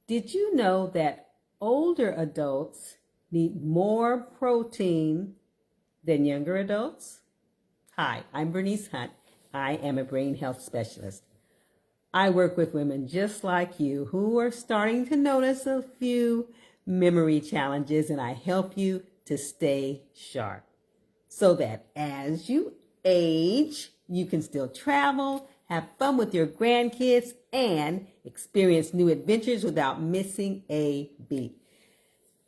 Did you know that older adults need more protein than younger adults? Hi, I'm Bernice Hunt. I am a brain health specialist. I work with women just like you who are starting to notice a few memory challenges, and I help you to stay sharp so that as you age, you can still travel, have fun with your grandkids, and experience new adventures without missing a beat.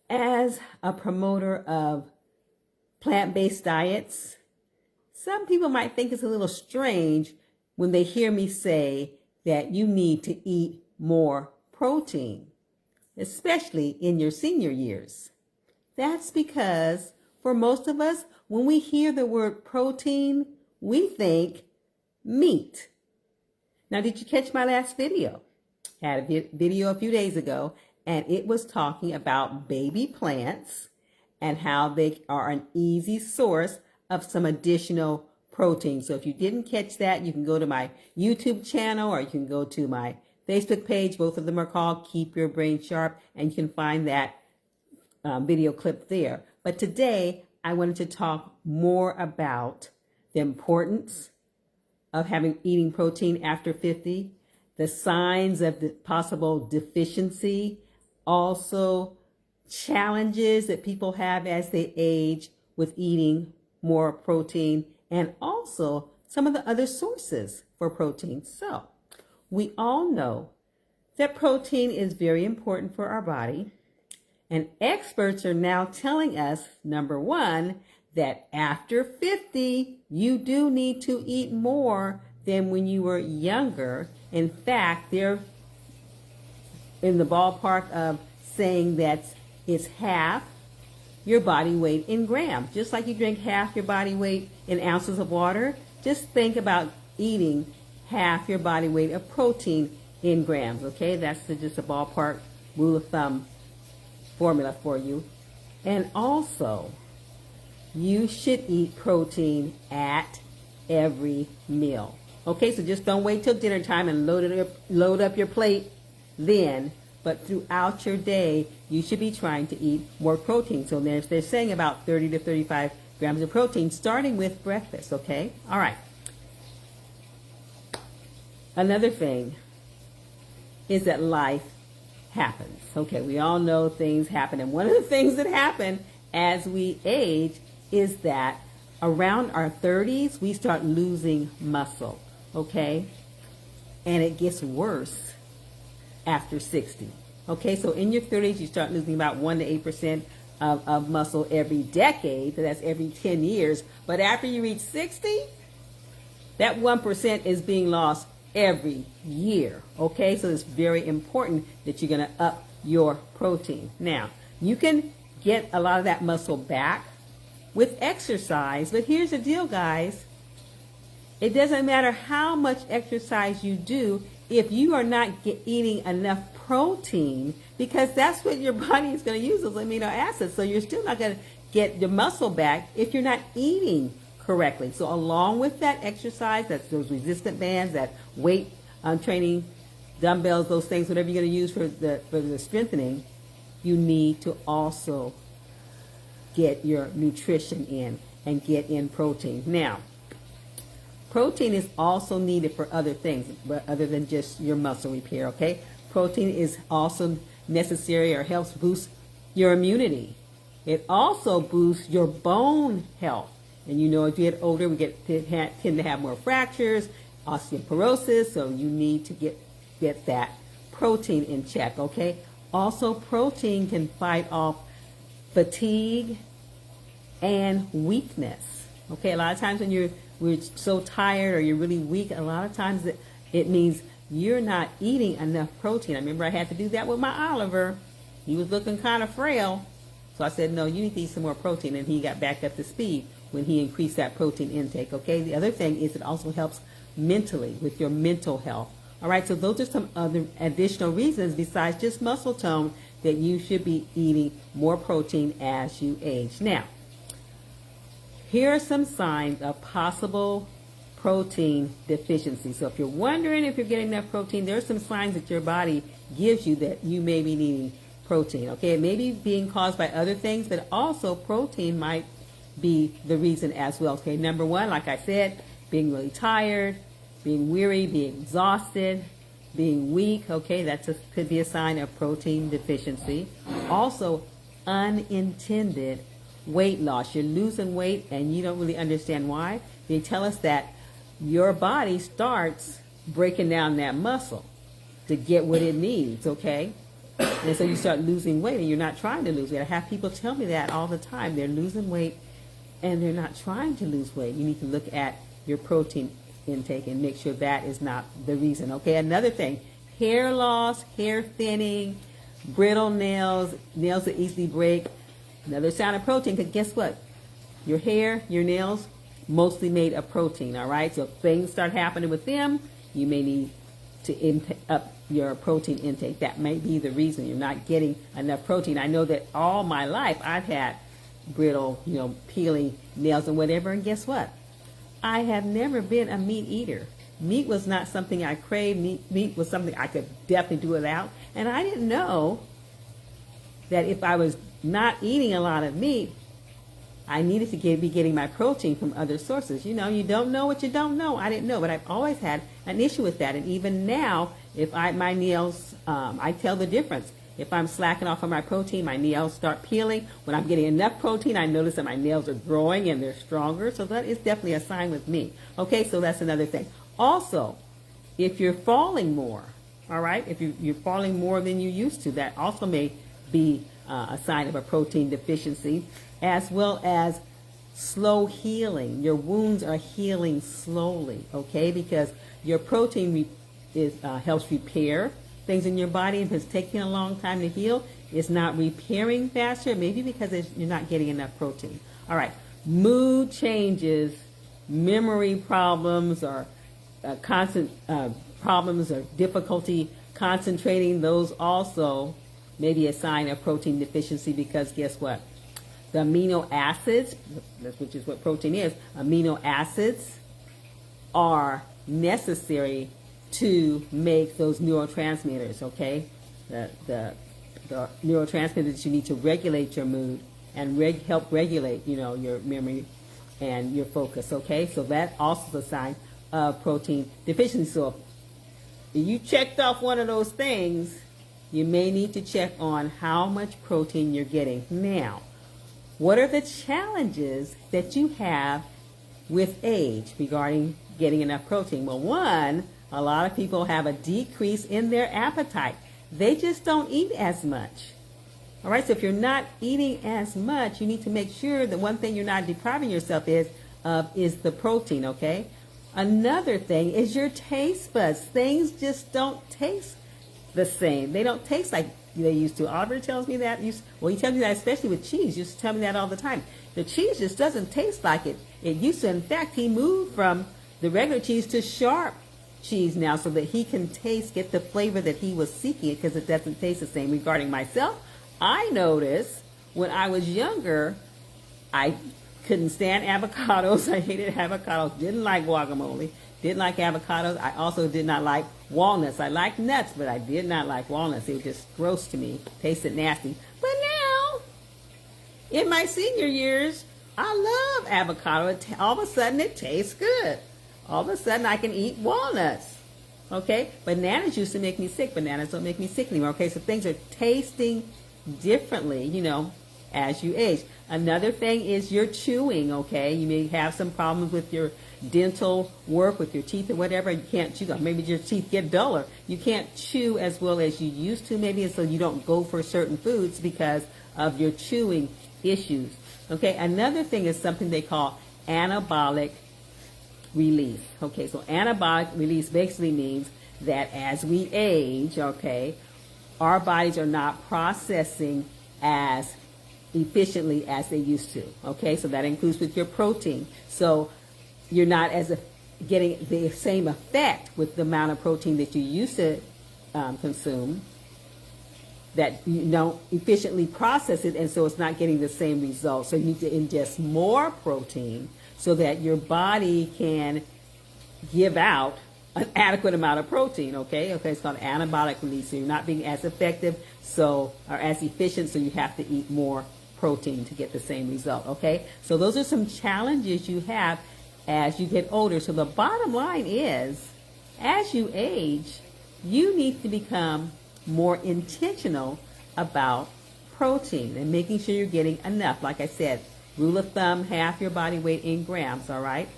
As a promoter of plant-based diets, some people might think it's a little strange when they hear me say that you need to eat more protein, especially in your senior years. That's because for most of us, when we hear the word protein, we think meat. Now, did you catch my last video? I had a video a few days ago, and it was talking about baby plants and how they are an easy source of some additional protein. So if you didn't catch that, you can go to my YouTube channel or you can go to my Facebook page. Both of them are called Keep Your Brain Sharp, and you can find that video clip there. But today, I wanted to talk more about the importance of eating protein after 50, the signs of the possible deficiency, also challenges that people have as they age with eating more protein, and also some of the other sources for protein. So we all know that protein is very important for our body, and experts are now telling us, number one, that after 50, you do need to eat more than when you were younger. In fact, they're in the ballpark of saying that it's half your body weight in grams. Just like you drink half your body weight in ounces of water, just think about eating half your body weight of protein in grams, okay? That's just a ballpark rule of thumb formula for you. And also, you should eat protein at every meal. Okay, so just don't wait till dinner time and load up your plate then, but throughout your day, you should be trying to eat more protein. So they're saying about 30 to 35 grams of protein, starting with breakfast, okay? All right. Another thing is that life happens. Okay, we all know things happen, and one of the things that happen as we age is that around our 30s, we start losing muscle, okay? And it gets worse after 60, okay? So in your 30s, you start losing about 1 to 8% of muscle every decade, so that's every 10 years. But after you reach 60, that 1% is being lost every year, okay? So it's very important that you're gonna up your protein. Now, you can get a lot of that muscle back with exercise, but here's the deal, guys. It doesn't matter how much exercise you do if you are not eating enough protein, because that's what your body is going to use, those amino acids. So you're still not going to get your muscle back if you're not eating correctly. So along with that exercise, that's those resistant bands, that weight training, dumbbells, those things, whatever you're going to use for the strengthening, you need to also get your nutrition in and get in protein. Now, protein is also needed for other things, but other than just your muscle repair, okay? Protein is also necessary or helps boost your immunity. It also boosts your bone health. And you know, as you get older, we tend to have more fractures, osteoporosis, so you need to get that protein in check, okay? Also, protein can fight off fatigue and weakness, okay? A lot of times when we're so tired or you're really weak, a lot of times it means you're not eating enough protein. I remember I had to do that with my Oliver. He was looking kind of frail. So I said, no, you need to eat some more protein. And he got back up to speed when he increased that protein intake, okay? The other thing is it also helps mentally with your mental health. All right, so those are some other additional reasons besides just muscle tone that you should be eating more protein as you age. Now, here are some signs of possible protein deficiency. So if you're wondering if you're getting enough protein, there are some signs that your body gives you that you may be needing protein. Okay, it may be being caused by other things, but also protein might be the reason as well. Okay, number one, like I said, being really tired, being weary, being exhausted, being weak. Okay, that could be a sign of protein deficiency. Also, unintended weight loss. You're losing weight and you don't really understand why. They tell us that your body starts breaking down that muscle to get what it needs, okay? And so you start losing weight and you're not trying to lose weight. I have people tell me that all the time. They're losing weight and they're not trying to lose weight. You need to look at your protein intake and make sure that is not the reason, okay? Another thing, hair loss, hair thinning, brittle nails, nails that easily break. Another sign of protein, because guess what? Your hair, your nails, mostly made of protein, all right? So if things start happening with them, you may need to up your protein intake. That may be the reason you're not getting enough protein. I know that all my life I've had brittle, peeling nails and whatever, and guess what? I have never been a meat eater. Meat was not something I craved. Meat was something I could definitely do without. And I didn't know that if I was not eating a lot of meat, I needed to be getting my protein from other sources. You don't know what you don't know. I didn't know, but I've always had an issue with that. And even now, if my nails, I tell the difference. If I'm slacking off on my protein, my nails start peeling. When I'm getting enough protein, I notice that my nails are growing and they're stronger. So that is definitely a sign with me. Okay, so that's another thing. Also, if you're falling more, all right, if you're falling more than you used to, that also may be a sign of a protein deficiency, as well as slow healing. Your wounds are healing slowly, okay, because your protein helps repair things in your body. If it's taking a long time to heal, it's not repairing faster, maybe because you're not getting enough protein. All right, mood changes, memory problems, or constant problems or difficulty concentrating, those also may be a sign of protein deficiency, because guess what? The amino acids, which is what protein is, amino acids are necessary to make those neurotransmitters, okay? The neurotransmitters that you need to regulate your mood and help regulate, your memory and your focus, okay? So that also is a sign of protein deficiency. So if you checked off one of those things, you may need to check on how much protein you're getting. Now, what are the challenges that you have with age regarding getting enough protein? Well, one, a lot of people have a decrease in their appetite. They just don't eat as much. All right, so if you're not eating as much, you need to make sure that one thing you're not depriving yourself is the protein, okay? Another thing is your taste buds. Things just don't taste the same. They don't taste like they used to. Oliver tells me that. He tells me that especially with cheese. He used to tell me that all the time. The cheese just doesn't taste like it used to. In fact, he moved from the regular cheese to sharp cheese now so that he can get the flavor that he was seeking, because it doesn't taste the same. Regarding myself, I noticed when I was younger, I couldn't stand avocados. I hated avocados. Didn't like guacamole. Didn't like avocados. I also did not like walnuts. I like nuts, but I did not like walnuts. They were just gross to me. Tasted nasty. But now, in my senior years, I love avocado. All of a sudden, it tastes good. All of a sudden, I can eat walnuts. Okay? Bananas used to make me sick. Bananas don't make me sick anymore. Okay? So things are tasting differently, as you age. Another thing is your chewing, okay? You may have some problems with your dental work, with your teeth or whatever. You can't chew. Maybe your teeth get duller. You can't chew as well as you used to, maybe, so you don't go for certain foods because of your chewing issues. Okay, another thing is something they call anabolic release. Okay, so anabolic release basically means that as we age, okay, our bodies are not processing as efficiently as they used to. Okay, so that includes with your protein. So you're not getting the same effect with the amount of protein that you used to consume, that you don't efficiently process it, and so it's not getting the same results. So you need to ingest more protein so that your body can give out an adequate amount of protein, okay? Okay, it's called anabolic release. So you're not being as effective or as efficient, so you have to eat more protein to get the same result, okay? So those are some challenges you have as you get older. So the bottom line is, as you age, you need to become more intentional about protein and making sure you're getting enough. Like I said, rule of thumb, half your body weight in grams, all right?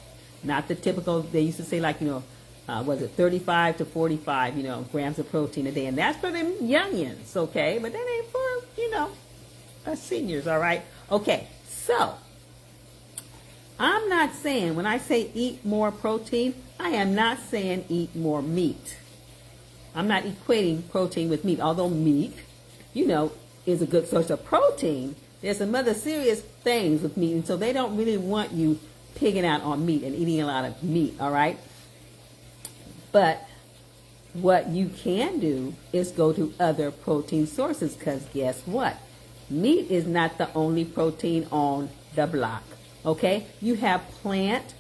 Not the typical, they used to say like, was it 35 to 45, grams of protein a day. And that's for them youngins, okay? But that ain't for, us seniors, all right? Okay, so I'm not saying, when I say eat more protein, I am not saying eat more meat. I'm not equating protein with meat, although meat, is a good source of protein. There's some other serious things with meat, and so they don't really want you pigging out on meat and eating a lot of meat, all right? But what you can do is go to other protein sources, because guess what? Meat is not the only protein on the block, okay? You have plant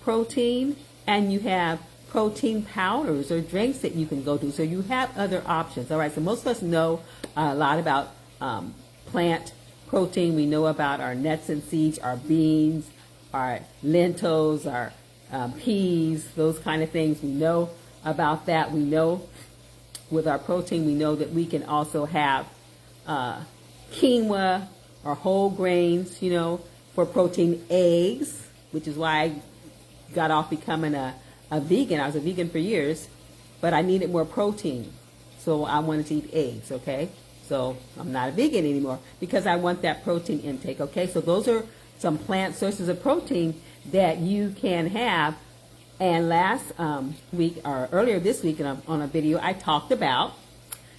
protein and you have protein powders or drinks that you can go to. So you have other options, all right? So most of us know a lot about plant protein. We know about our nuts and seeds, our beans, our lentils, our peas, those kind of things. We know about that. We know with our protein, we know that we can also have quinoa or whole grains, for protein. Eggs, which is why I got off becoming a vegan. I was a vegan for years, but I needed more protein. So I wanted to eat eggs, okay? So I'm not a vegan anymore because I want that protein intake, okay? So those are some plant sources of protein that you can have. And last week, or earlier this week on a video, I talked about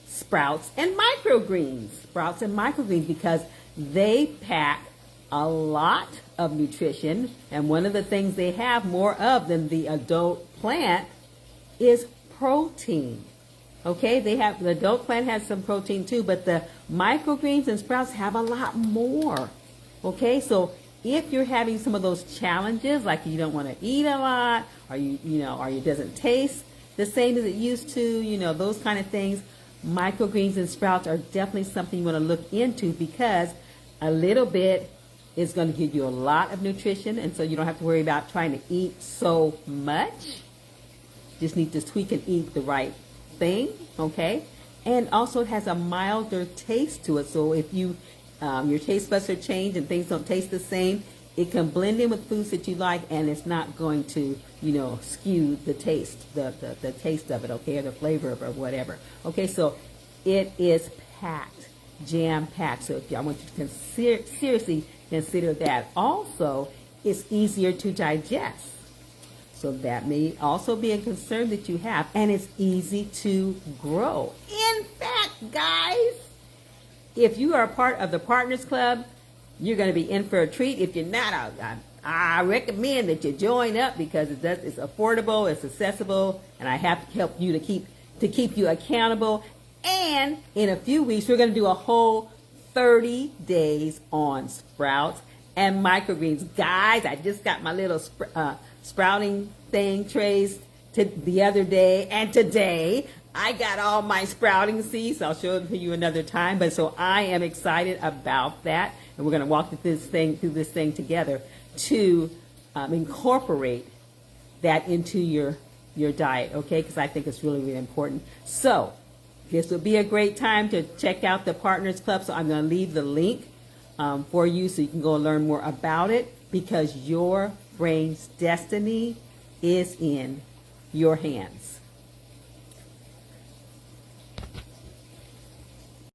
sprouts and microgreens. Sprouts and microgreens, because they pack a lot of nutrition. And one of the things they have more of than the adult plant is protein. Okay, the adult plant has some protein too, but the microgreens and sprouts have a lot more. Okay, so if you're having some of those challenges, like you don't want to eat a lot, or or it doesn't taste the same as it used to, those kind of things, microgreens and sprouts are definitely something you want to look into, because a little bit is going to give you a lot of nutrition, and so you don't have to worry about trying to eat so much. Just need to tweak and eat the right thing, okay? And also it has a milder taste to it, so if you your taste buds are changed and things don't taste the same, it can blend in with foods that you like, and it's not going to skew the taste, the taste of it, okay, or the flavor of it, or whatever. Okay, so it is packed, jam packed. So I want you to seriously consider that. Also, it's easier to digest. So that may also be a concern that you have, and it's easy to grow. In fact, guys, if you are a part of the Partners Club, you're going to be in for a treat. If you're not, I recommend that you join up, because it's affordable, it's accessible, and I have to help you to keep you accountable. And in a few weeks, we're going to do a whole 30 days on sprouts and microgreens. Guys, I just got my little sprouting thing trays the other day, and today I got all my sprouting seeds. I'll show it to you another time. But so I am excited about that, and we're going to walk through this thing together to incorporate that into your diet, okay? Because I think it's really, really important. So this would be a great time to check out the Partners Club. So I'm going to leave the link for you so you can go learn more about it, because your brain's destiny is in your hands.